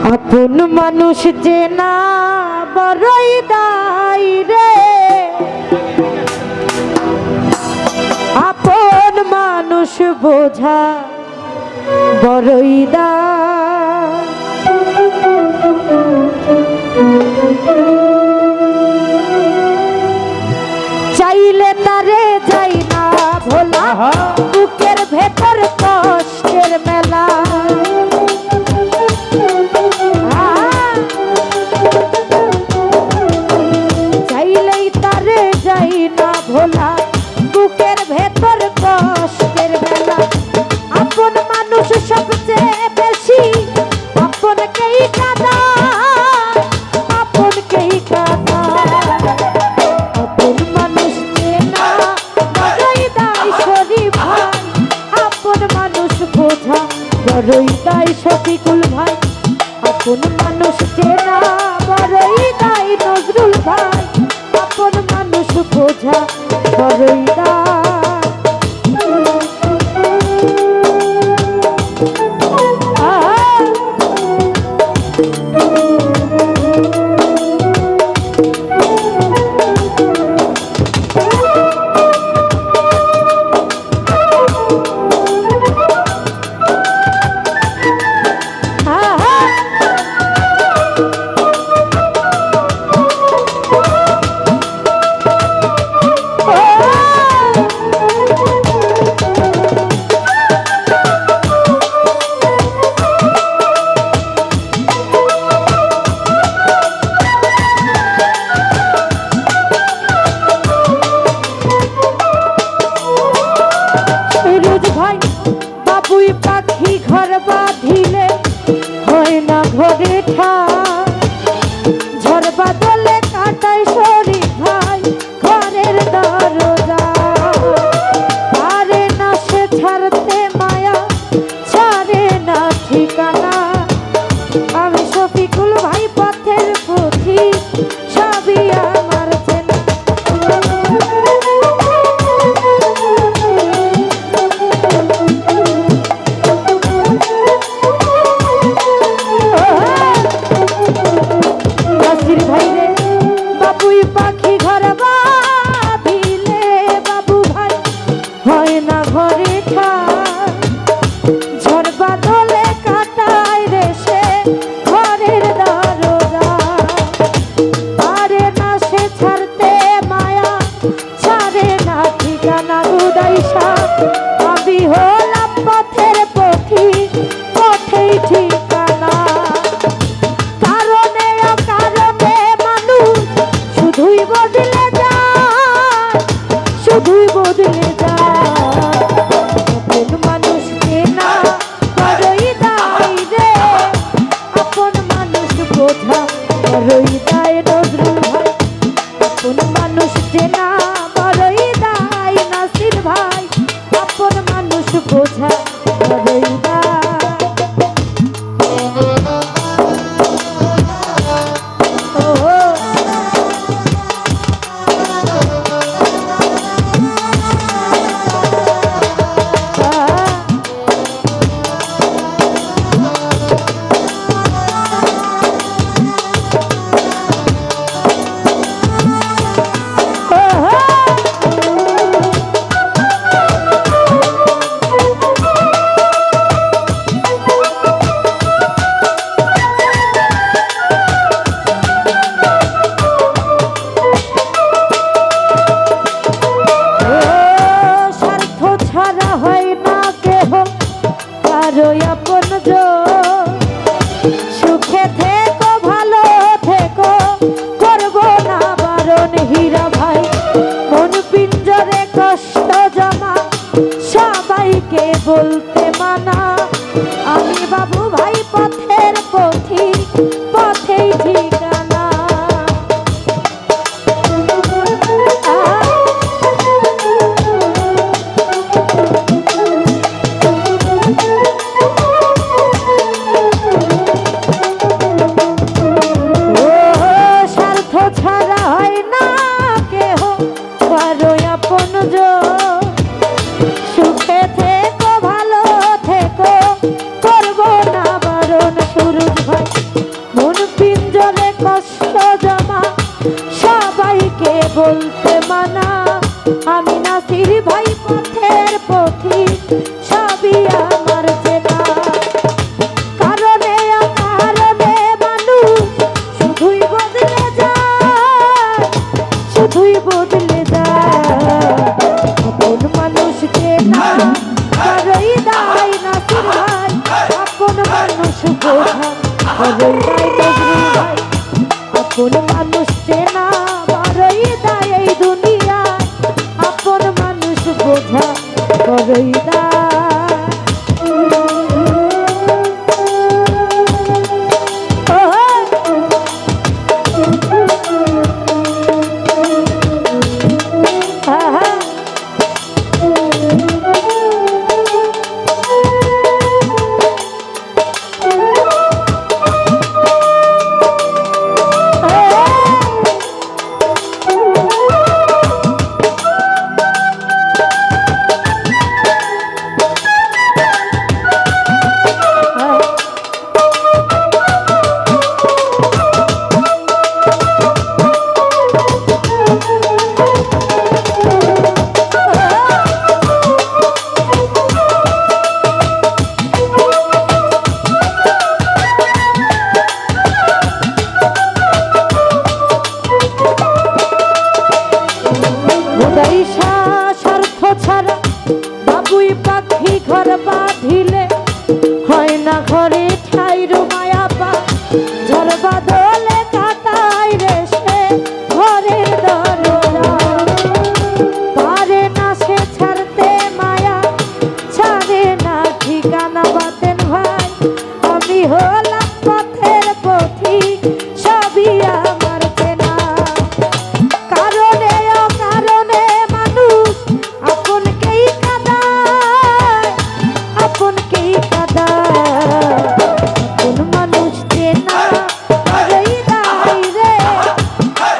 আপন মানুষ যে না বড়ই দায় রে, আপন মানুষ বোঝা বড়ই দায়। চাইলে তারে যাই না ভোলা, বুকের ভেতর কষ্টের মেলা। চাইলেই তারে যাই না ভোলা, বুকের ভেতর কষ্টের মেলা। আপন মানুষ সবচেয়ে বেশি আপনকেই কাঁদা, আপনকেই কাঁদা। আপন মানুষ চেনা বড়ই দায় শরীফ ভাই, আপন মানুষ বোঝা বড়ই দায় শফিকুল ভাই। আপন মানুষ চেনা বড়ই দায় নজরুল ভাই, আপন মানুষ বোঝা বড়ই দায়। পাখি ঘর বাঁধিলে হয় না ঘরে ঠাই, ঝড় বাদলে কাটায় শরীফ ভাই ঘরের দরজা। পারে না সে ছাড়তে মায়া, ছাড়ে না ঠিকানা। আমি শফিকুল ভাই পথের পথি, সবই আমার চেনা। পাখি ঘর বাঁধিলে বাবু ভাই হয় না ঘরে ঠাই, ঝড় বাদলে কাটায় রে সে ঘরের দরজা। পারে না সে ছাড়তে মায়া, ছাড়ে না ঠিকানা গুদাইসা। আমি হলাম পথের পথি, পথেই ঠিকানা। কারণে অকারণে মানুষ শুধুই বদলে যায়, শুধুই বদলে যায়। আপন মানুষ চেনা বড়ই দায় রে, আপন মানুষ বোঝা বড়ই দায় নজরুল ভাই। আপন মানুষ চেনা বড়ই দায় নাসির ভাই, আপন মানুষ বোঝা বড়ই দায়। আপন সুখে থেকো ভালো থেকো, করবো না বারণ হীরা ভাই। মন পিঞ্জরে কষ্ট জমা, সবাইকে বলতে মানা। আমি বাবু ভাই পথের পথি, পথেই ঠিকানা। সুখে থেকো ভালো থেকো, করবো না বারণ বলতে মানা আমি নাসির ভাই পথের পথিক সবই আমার চেনা কারণে অকারণে মানুষ শুধুই বদলে যায় শুধুই বদলে যায় আপন মানুষ চেনা বড়ই দায় নাসির ভাই আপন মানুষ বোঝা বড়ই দায় নজরুল ভাই আপন মানুষ চেনা বড়ই দায় এই দুনিয়ায় আপন মানুষ বোঝা বড়ই দায় ছাড়া বাবুই পাখি ঘর বাঁধিলে হয় না ঘরে ঠাই মায়া পা ঝড় বাদলে কাটাই রে সে ঘরের দরজা পারে না সে ছাড়তে মায়া ছাড়ে না ঠিকানা বাতেন ভাই আমি হলাম পথের পথিক সবই আমার চেনা কারণে অকারণে মানুষ আপনকেই কাঁদায় আপনকেই কাঁদায় আপন মানুষ চেনা বড়ই দায় রে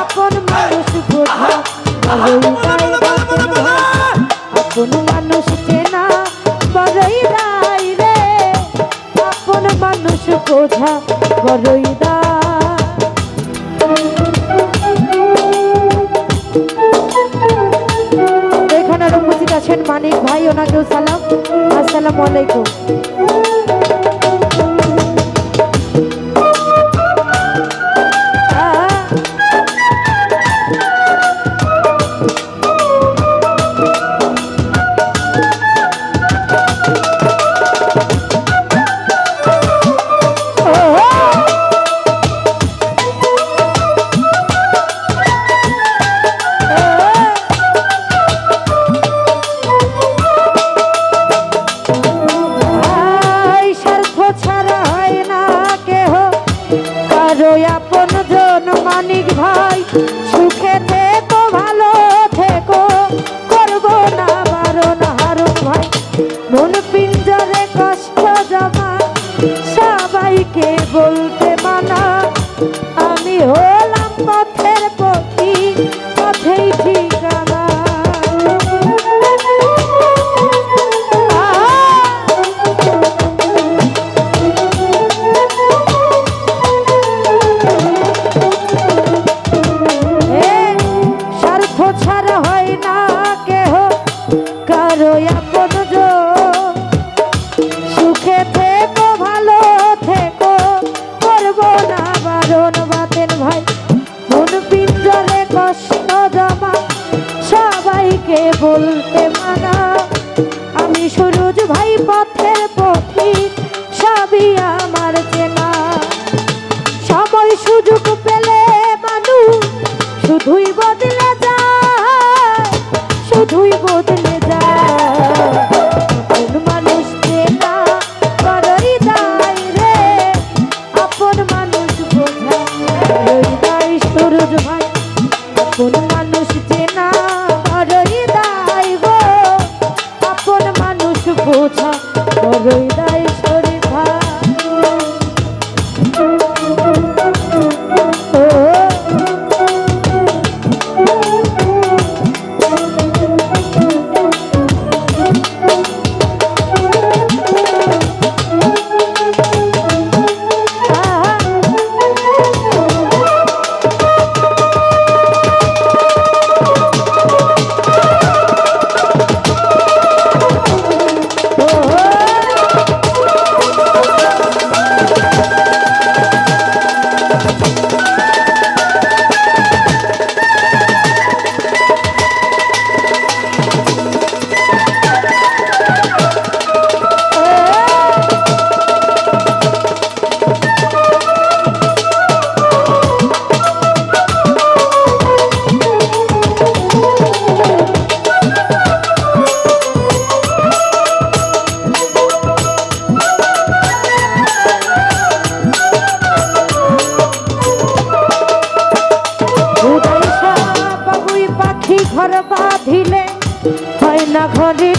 আপন মানুষ বোঝা বড়ই দায় বাতেন ভাই আপন মানুষ চেনা বড়ই দায় রে আপন মানুষ বোঝা বড়ই দায় এখানে উপস্থিত আছেন মানিক ভাই ওনাকেও সালাম আসসালামু আলাইকুম আপন জন মানিক ভাই সুখে থেকো ভালো থেকো করবো না বারণ হারুন ভাই মন পিঞ্জরে কষ্ট জমা সবাইকে বলতে মানা আমি হলাম পথের পথিক পথেই ঠিকানা ছাড়া হয় না কেহ কারো আপন সুখে থেকো ভালো থেকো করবো না বারণ বাতেন ভাই মন পিঞ্জরে কষ্ট জমা সবাইকে বলতে মানা আমি সুরজ ভাই পথের পথিক সবই আমার চেনা সময় সুযোগ পেলে মানুষ শুধুই বদলে যায় শুধুই বদলে যায় আপন মানুষ চেনা বড়ই দায় রে আপন মানুষ বোঝা বড়ই দায় সুরজ ভাই আপন মানুষ চেনা বড়ই দায় গো না ঘরে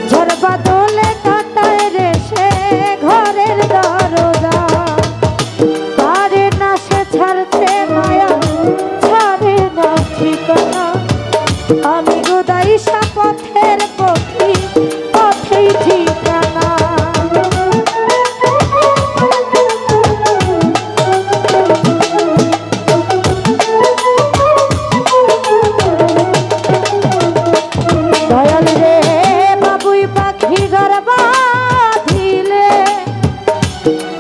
ঝড় বাদলে কাটায় রে সে ঘরের দরজা পারে না সে ছাড়তে মায়া ছাড়ে না ঠিকানা আমি গোদাইশা পথের পথি পথেই ঠিকানা দয়াল রে বাবুই পাখি ঘর বাঁধিলে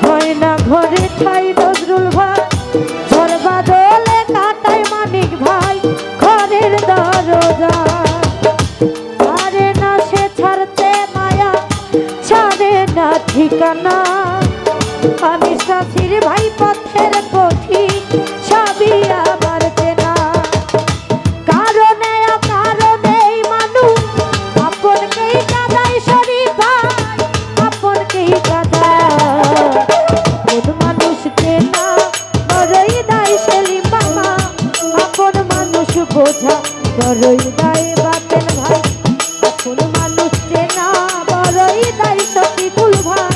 হয় না ঘরে ঠাই নজরুল ভাই ঝড় বাদলে কাটায় মানিক ভাই ঘরের দরজা পারে না সে ছাড়তে মায়া ছাড়ে না ঠিকানা আমি শাশির ভাই পথের পথি সবই আমার চেনা কারণে অকারণেই মানুষ আপনকেই কাঁদায় শরীফ ভাই আপনকেই কাঁদায় কোন মানুষ চেনা বড়ই দায় সেলিম মামা আপন মানুষ বোঝা বড়ই দায় বাতেন ভাই আপন মানুষ চেনা বড়ই দায় শফিকুল ভাই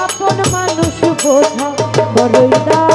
আপন মানুষ বোঝা বড়ই দায়